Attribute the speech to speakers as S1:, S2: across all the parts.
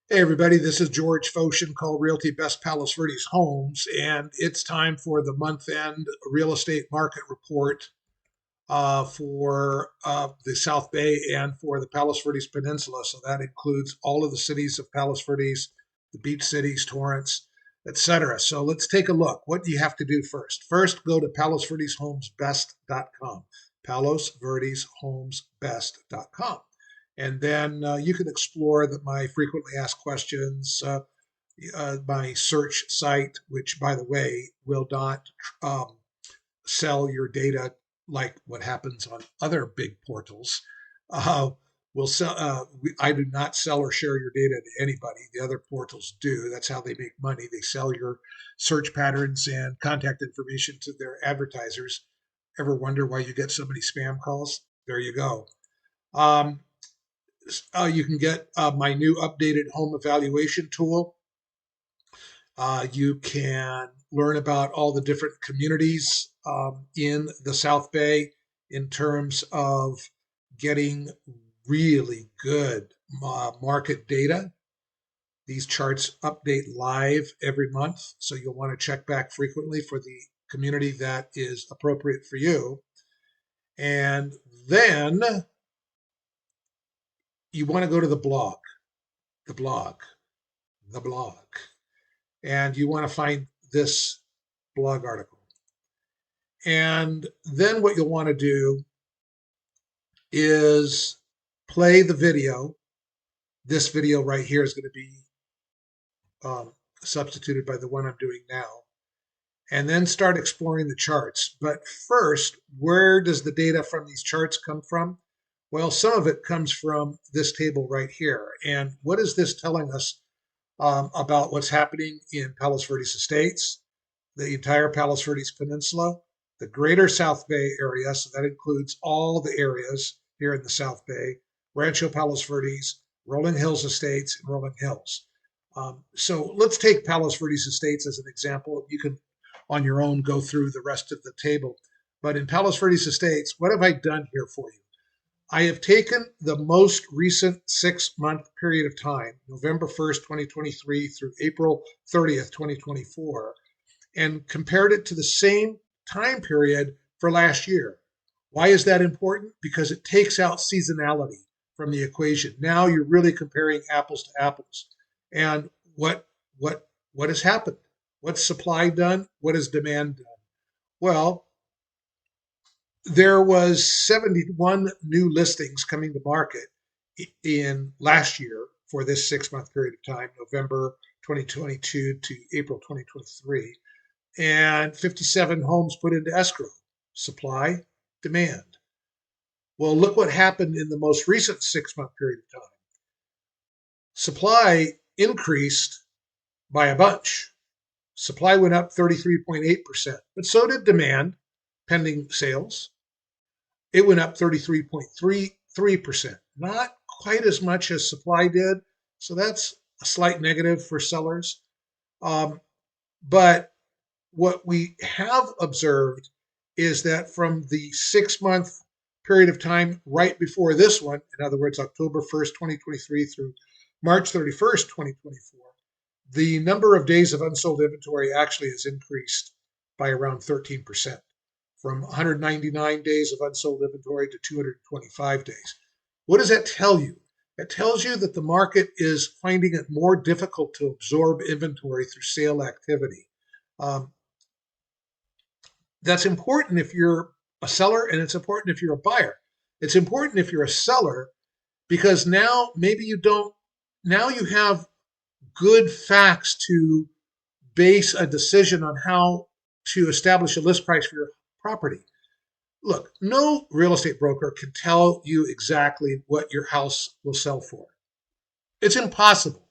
S1: Hey everybody, this is George Fotion, called Realty Best Palos Verdes Homes, and it's time for the month-end real estate market report for the South Bay and for the Palos Verdes Peninsula. So that includes all of the cities of Palos Verdes, the beach cities, Torrance, etc. So let's take a look. What do you have to do first? First, go to palosverdeshomesbest.com, palosverdeshomesbest.com. And then you can explore my frequently asked questions, my search site, which, by the way, will not um, sell your data like what happens on other big portals. Uh, will sell. I do not sell or share your data to anybody. The other portals do. That's how they make money. They sell your search patterns and contact information to their advertisers. Ever wonder why you get so many spam calls? There you go. Um, you can get my new updated home evaluation tool. You can learn about all the different communities in the South Bay in terms of getting really good market data. These charts update live every month, so you'll want to check back frequently for the community that is appropriate for you. And then you want to go to the blog, the blog, and you want to find this blog article. And then what you'll want to do is play the video. This video right here is going to be substituted by the one I'm doing now. And then start exploring the charts. But first, where does the data from these charts come from? Well, some of it comes from this table right here. And what is this telling us about what's happening in Palos Verdes Estates, the entire Palos Verdes Peninsula, the greater South Bay area, so that includes all the areas here in the South Bay, Rancho Palos Verdes, Rolling Hills Estates, and Rolling Hills. So let's take Palos Verdes Estates as an example. You can, on your own, go through the rest of the table. But in Palos Verdes Estates, what have I done here for you? I have taken the most recent 6-month period of time, November 1st, 2023 through April 30th, 2024, and compared it to the same time period for last year. Why is that important? Because it takes out seasonality from the equation. Now you're really comparing apples to apples. And what has happened? What's supply done? What has demand done? Well, there was 71 new listings coming to market in last year for this 6-month period of time, November 2022 to April 2023, and 57 homes put into escrow. Supply, demand. Well, look what happened in the most recent 6-month period of time. Supply increased by a bunch. Supply went up 33.8%, but so did demand, pending sales. It went up 33.33%, not quite as much as supply did. So that's a slight negative for sellers. But what we have observed is that from the 6-month period of time right before this one, in other words, October 1st, 2023 through March 31st, 2024, the number of days of unsold inventory actually has increased by around 13%, from 199 days of unsold inventory to 225 days. What does that tell you? It tells you that the market is finding it more difficult to absorb inventory through sale activity. Um, that's important if you're a seller, and it's important if you're a buyer. It's important if you're a seller because now maybe you don't, now you have good facts to base a decision on how to establish a list price for your property. Look, no real estate broker can tell you exactly what your house will sell for. It's impossible.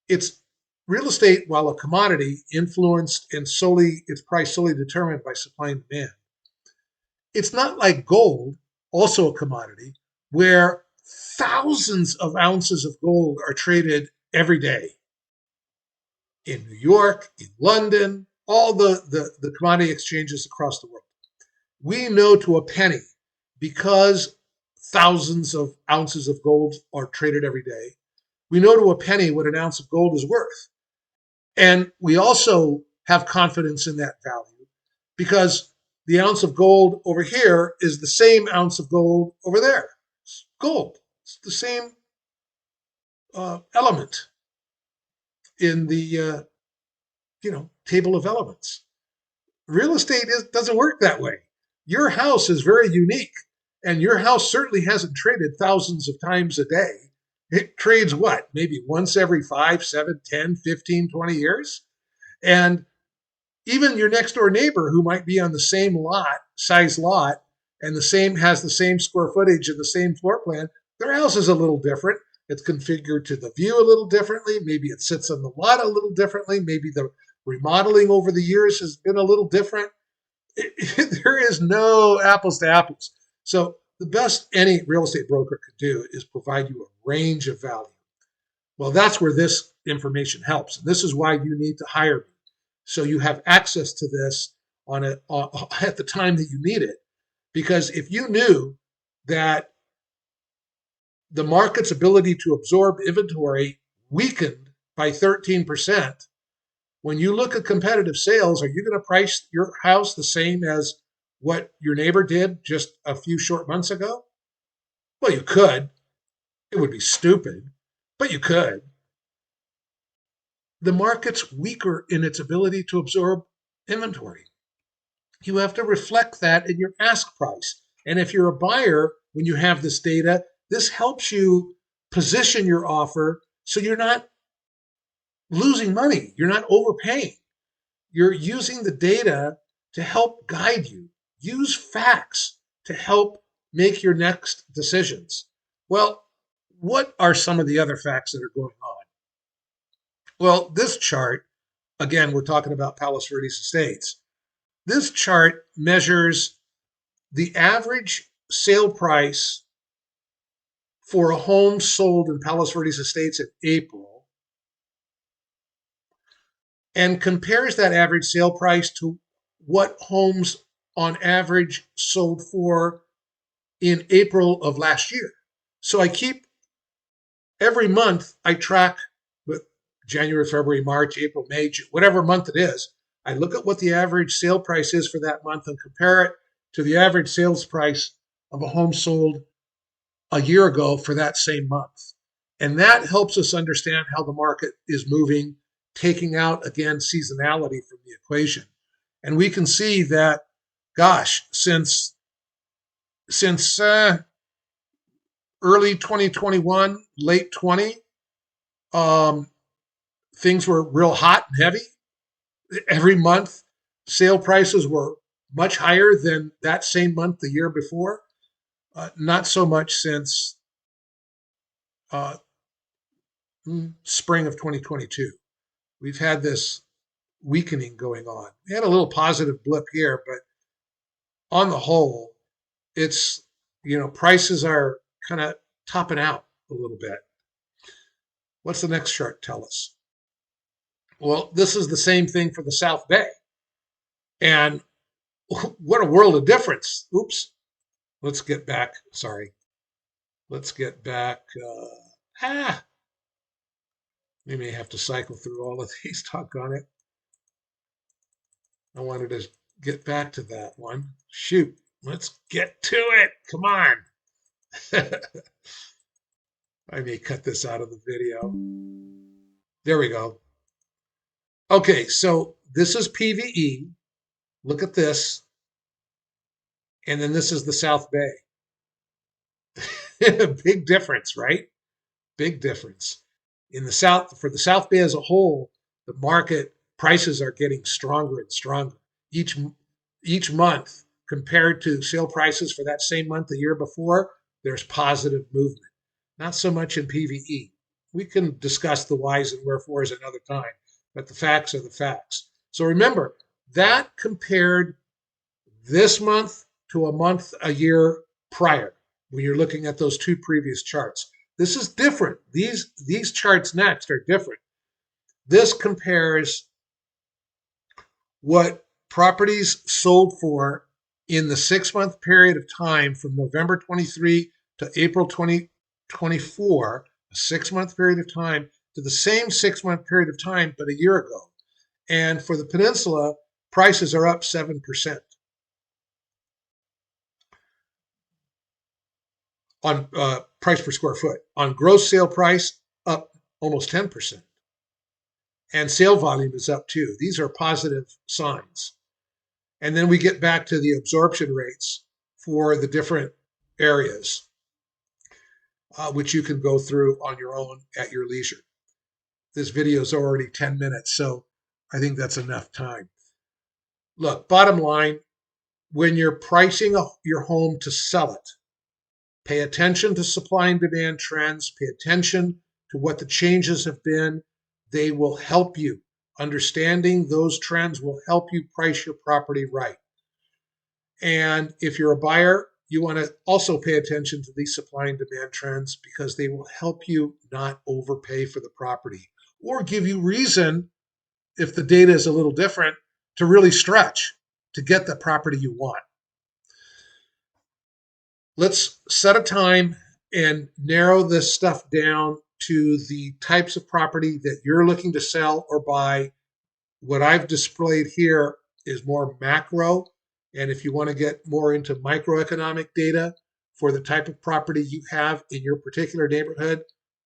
S1: It's real estate, while a commodity, influenced and solely its price solely determined by supply and demand. It's not like gold, also a commodity, where thousands of ounces of gold are traded every day in New York, in London, all the commodity exchanges across the world. We know to a penny, because thousands of ounces of gold are traded every day, We know to a penny what an ounce of gold is worth. And we also have confidence in that value because the ounce of gold over here is the same ounce of gold over there. It's gold. It's the same element in the table of elements. Real estate doesn't work that way. Your house is very unique, and your house certainly hasn't traded thousands of times a day. It trades what? Maybe once every 5, 7, 10, 15, 20 years. And even your next door neighbor who might be on the same size lot, and has the same square footage and the same floor plan, their house is a little different. It's configured to the view a little differently. Maybe it sits on the lot a little differently. Maybe the remodeling over the years has been a little different. There is no apples to apples. So the best any real estate broker could do is provide you a range of value. Well, that's where this information helps. And this is why you need to hire me. So you have access to this at the time that you need it. Because if you knew that the market's ability to absorb inventory weakened by 13%, when you look at competitive sales, are you going to price your house the same as what your neighbor did just a few short months ago? Well, you could. It would be stupid, but you could. The market's weaker in its ability to absorb inventory. You have to reflect that in your ask price. And if you're a buyer, when you have this data, this helps you position your offer so you're not losing money. You're not overpaying. You're using the data to help guide you. Use facts to help make your next decisions. Well, what are some of the other facts that are going on? Well, this chart, again, we're talking about Palos Verdes Estates. This chart measures the average sale price for a home sold in Palos Verdes Estates in April and compares that average sale price to what homes on average sold for in April of last year. So every month I track with January, February, March, April, May, June, whatever month it is. I look at what the average sale price is for that month and compare it to the average sales price of a home sold a year ago for that same month. And that helps us understand how the market is moving, taking out, again, seasonality from the equation. And we can see that, gosh, since early 2021, late 20, things were real hot and heavy. Every month, sale prices were much higher than that same month the year before. Not so much since spring of 2022. We've had this weakening going on. We had a little positive blip here, but on the whole, it's, prices are kind of topping out a little bit. What's the next chart tell us? Well, this is the same thing for the South Bay. And what a world of difference. Oops. Let's get back. Sorry. Let's get back. We may have to cycle through all of these. Talk on it. I wanted to get back to that one. Shoot. Let's get to it. Come on. I may cut this out of the video. There we go. Okay, so this is PVE. Look at this. And then this is the South Bay. Big difference, right? Big difference. In the South, for the South Bay as a whole, the market prices are getting stronger and stronger. Each month, compared to sale prices for that same month the year before, there's positive movement. Not so much in PVE. We can discuss the whys and wherefores another time, but the facts are the facts. So remember, that compared this month to a month a year prior, when you're looking at those two previous charts. This is different. These charts next are different. This compares what properties sold for in the 6-month period of time from November 23 to April 2024, a 6-month period of time, to the same 6-month period of time, but a year ago. And for the peninsula, prices are up 7% on price per square foot. On gross sale price, up almost 10%. And sale volume is up too. These are positive signs. And then we get back to the absorption rates for the different areas, which you can go through on your own at your leisure. This video is already 10 minutes, so I think that's enough time. Look, bottom line, when you're pricing your home to sell it, pay attention to supply and demand trends, pay attention to what the changes have been. They will help you. Understanding those trends will help you price your property right. And if you're a buyer, you want to also pay attention to these supply and demand trends because they will help you not overpay for the property or give you reason, if the data is a little different, to really stretch to get the property you want. Let's set a time and narrow this stuff down to the types of property that you're looking to sell or buy. What I've displayed here is more macro. And if you want to get more into microeconomic data for the type of property you have in your particular neighborhood,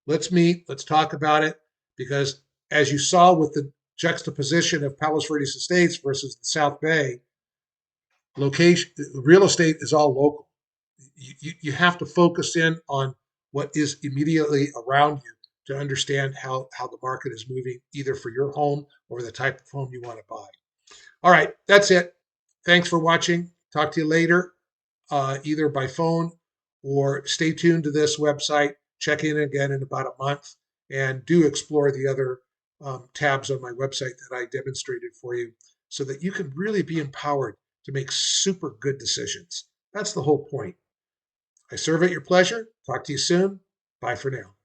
S1: let's meet, let's talk about it. Because as you saw with the juxtaposition of Palos Verdes Estates versus the South Bay, location, real estate is all local. You have to focus in on what is immediately around you to understand how the market is moving, either for your home or the type of home you want to buy. All right, that's it. Thanks for watching. Talk to you later, either by phone or stay tuned to this website. Check in again in about a month and do explore the other tabs on my website that I demonstrated for you so that you can really be empowered to make super good decisions. That's the whole point. I serve at your pleasure. Talk to you soon. Bye for now.